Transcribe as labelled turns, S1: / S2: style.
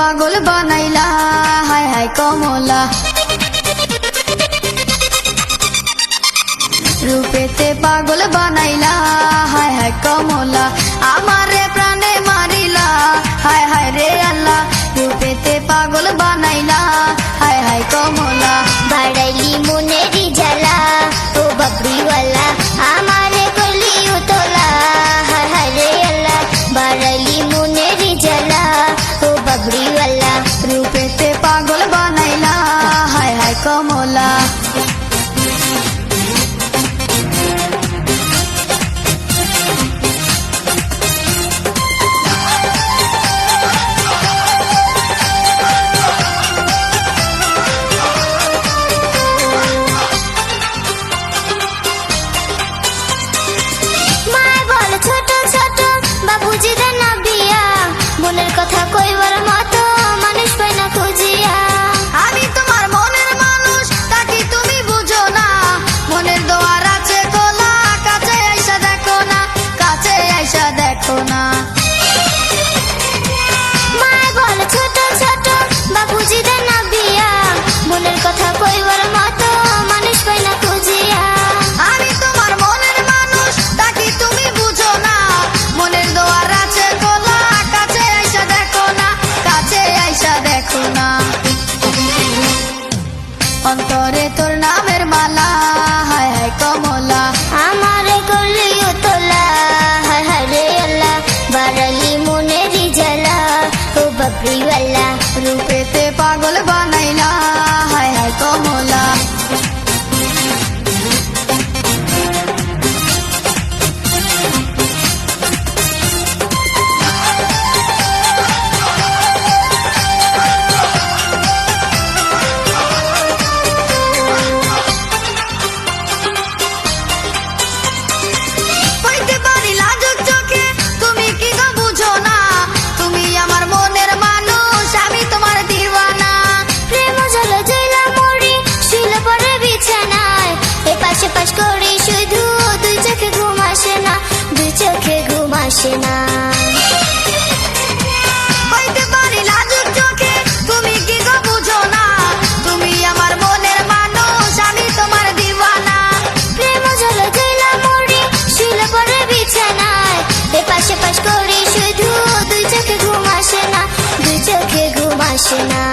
S1: পাগল বানাইলা হায় হায় কমলা রূপেতে পাগল বানাইলা হায় হায় কমলা আমারে প্রাণে মারিলা হায় হায় রে আল্লাহ রূপেতে পাগল বানাইলা হায় হায় কমলা
S2: বাড়াইলি মনেরি জ্বালা ও বাবরিওয়ালা আমারে করলি উতলা হায় হায় রে আল্লাহ বাড়াইলি মনেরি জ্বালা ও বাবরিওয়ালা
S1: রূপেতে পাগল বানাইলা হায় হায় কমলা
S2: বাবুজি দেন না বিয়া মনের কথা কইবার মতো মানুষ পাই না খুঁজিয়া
S1: আমি তোমার মনের মানুষ তাকি তুমি বুঝো না মনের দোয়ার আছে খোলা কাছে আইসা দেখো না কাছে আইসা দেখো না
S2: মায় বলে ছোট ছোট বাবুজি দেন না বিয়া মনের কথা কইবার মতো মানুষ পাই না খুঁজিয়া
S1: আমি তোমার মনের মানুষ তাকি তুমি বুঝো না মনের দোয়ার আছে খোলা কাছে আইসা দেখো না কাছে আইসা দেখো না অন্তরে তোর নামের মালা হায় হায় কমলা
S2: আমারে করলি উতলা হায় হায় রে আল্লাহ বাড়ালি মনেরি জ্বালা ও বাবরিওয়ালা
S1: রূপেতে পাগল বানাইলা হায় হায় কমলা হইতে পারি লাজুক চোখে তুমি কি গো বুঝো না তুমি আমার মনের মানুষ আমি তোমার দিওয়ানা
S2: প্রেম জল জইলা মরি শুইল পরে বিছানায় এ পাশে পাশ করি শুধু দুই চোখে ঘুম আসে না দুই চোখে ঘুম আসে না
S1: হইতে পারি লাজুক চোখে তুমি কি গো বুঝো না তুমি আমার মনের মানুষ আমি তোমার দিওয়ানা
S2: প্রেম জল জইলা মরি শুইল পরে বিছানায় এ পাশে পাশ করি শুধু দুই চোখে ঘুম আসে না দুই চোখে ঘুম আসে না